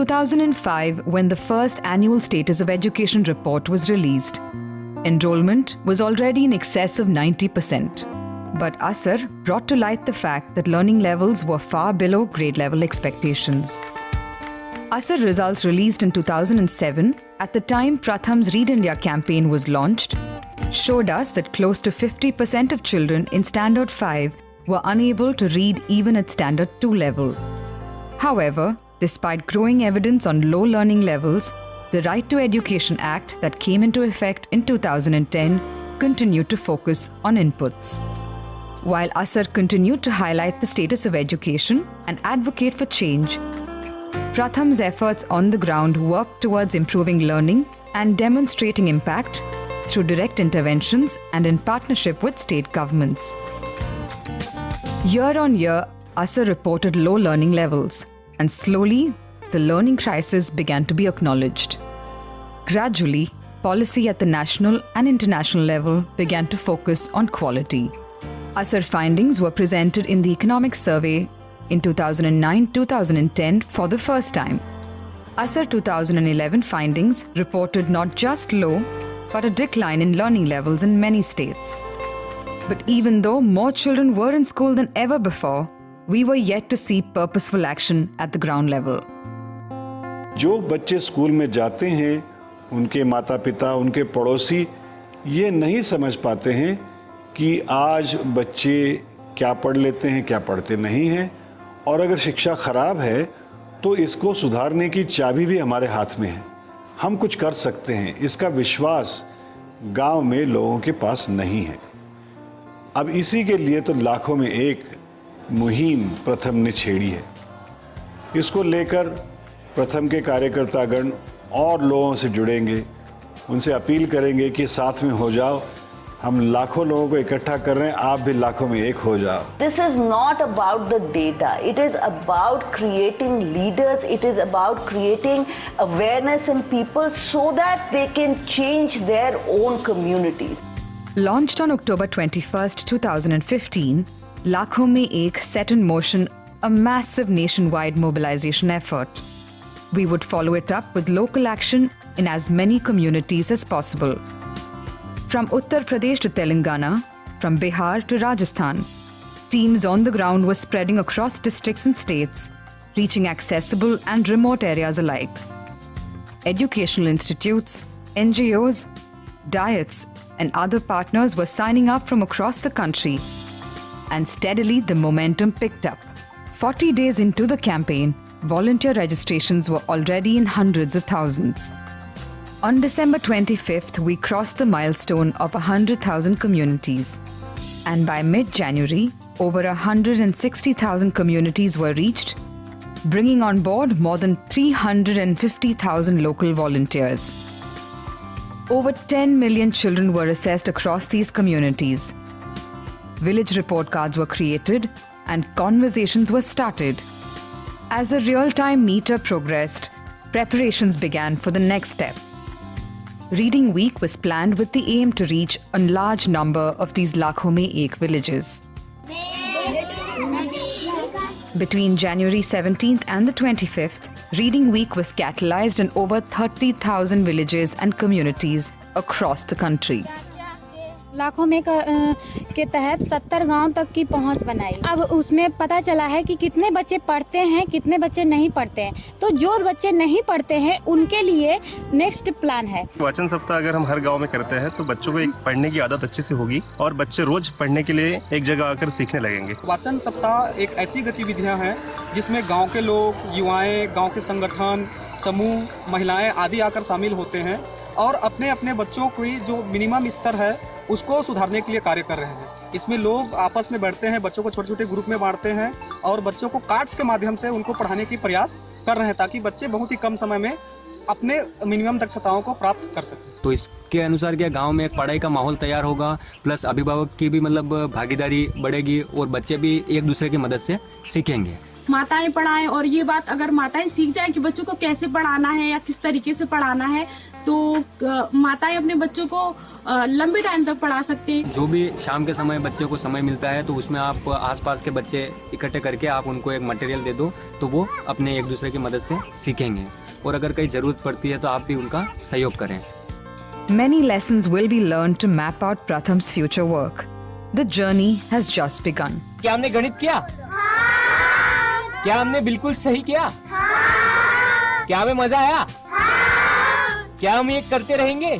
2005, when the first annual Status of Education report was released, enrollment was already in excess of 90%. But ASER brought to light the fact that learning levels were far below grade level expectations. ASER results released in 2007, at the time Pratham's Read India campaign was launched, showed us that close to 50% of children in Standard 5 were unable to read even at Standard 2 level. However, despite growing evidence on low learning levels, the Right to Education Act that came into effect in 2010 continued to focus on inputs. While ASER continued to highlight the status of education and advocate for change, Pratham's efforts on the ground worked towards improving learning and demonstrating impact through direct interventions and in partnership with state governments. Year on year, ASER reported low learning levels, and slowly, the learning crisis began to be acknowledged. Gradually, policy at the national and international level began to focus on quality. ASER findings were presented in the Economic Survey in 2009-2010 for the first time. ASER 2011 findings reported not just low, but a decline in learning levels in many states. But even though more children were in school than ever before, we were yet to see purposeful action at the ground level. जो बच्चे school में जाते हैं, उनके माता पिता, उनके पड़ोसी ये नहीं समझ पाते हैं कि आज बच्चे क्या पढ़ लेते हैं, क्या पढ़ते नहीं हैं, और अगर शिक्षा खराब है तो इसको सुधारने की चाबी भी हमारे हाथ में है. हम कुछ कर सकते हैं, इसका विश्वास गांव में लोगों के पास नहीं है. अब इसी के लिए तो लाखों में एक मुहिम प्रथम ने छेड़ी है. इसको लेकर प्रथम के कार्यकर्तागण और लोगों से जुड़ेंगे, उनसे अपील करेंगे कि साथ में हो जाओ. हम लाखों लोगों को इकट्ठा कर रहे हैं, आप भी लाखों में एक हो जाओ. This is not about the data. It is about creating leaders. It is about creating awareness in people so that they can change their own communities. Launched on October 21st, 2015, Lakhon Mein Ek set in motion a massive nationwide mobilization effort. We would follow it up with local action in as many communities as possible. From Uttar Pradesh to Telangana, from Bihar to Rajasthan, teams on the ground were spreading across districts and states, reaching accessible and remote areas alike. Educational institutes, NGOs, diets, and other partners were signing up from across the country, and steadily the momentum picked up. 40 days into the campaign, volunteer registrations were already in hundreds of thousands. On December 25th, we crossed the milestone of 100,000 communities. And by mid-January, over 160,000 communities were reached, bringing on board more than 350,000 local volunteers. Over 10 million children were assessed across these communities. Village report cards were created and conversations were started. As the real-time meter progressed, preparations began for the next step. Reading Week was planned with the aim to reach a large number of these Lakhon Mein Ek villages. Between January 17th and the 25th, Reading Week was catalyzed in over 30,000 villages and communities across the country. लाखों में के तहत 70 गांव तक की पहुंच बनाई. अब उसमें पता चला है कि कितने बच्चे पढ़ते हैं, कितने बच्चे नहीं पढ़ते हैं. तो जो बच्चे नहीं पढ़ते हैं उनके लिए नेक्स्ट प्लान है. वाचन सप्ताह अगर हम हर गांव में करते हैं तो बच्चों को एक पढ़ने की आदत अच्छे से होगी और बच्चे रोज पढ़ने के लिए एक जगह आकर सीखने लगेंगे. वाचन सप्ताह एक ऐसी गतिविधियां हैं जिसमें गाँव के लोग, युवाएं, गाँव के संगठन, समूह, महिलाएं आदि आकर शामिल होते हैं और अपने अपने बच्चों की जो मिनिमम स्तर है उसको सुधारने के लिए कार्य कर रहे हैं. इसमें लोग आपस में बैठते हैं, बच्चों को छोटे छोटे ग्रुप में बांटते हैं और बच्चों को कार्ड्स के माध्यम से उनको पढ़ाने की प्रयास कर रहे हैं ताकि बच्चे बहुत ही कम समय में अपने मिनिमम दक्षताओं को प्राप्त कर सकें. तो इसके अनुसार क्या गांव में एक पढ़ाई का माहौल तैयार होगा, प्लस अभिभावक की भी मतलब भागीदारी बढ़ेगी और बच्चे भी एक दूसरे की मदद से सीखेंगे. माताएं पढ़ाएं और ये बात अगर माताएं सीख जाएं कि बच्चों को कैसे पढ़ाना है या किस तरीके से पढ़ाना है तो माताएं अपने बच्चों को लंबे टाइम तक पढ़ा सकते हैं। जो भी शाम के समय बच्चे को समय मिलता है तो उसमें आप आसपास के बच्चे इकट्ठे करके आप उनको एक मटेरियल दे दो तो वो अपने एक दूसरे की मदद से सीखेंगे, और अगर कहीं जरूरत पड़ती है तो आप भी उनका सहयोग करें। Many lessons will be learned to map out Pratham's future work. The journey has just begun. क्या हमने गणित किया? क्या हमने बिल्कुल सही किया? क्या हमें मजा आया? क्या हम ये करते रहेंगे?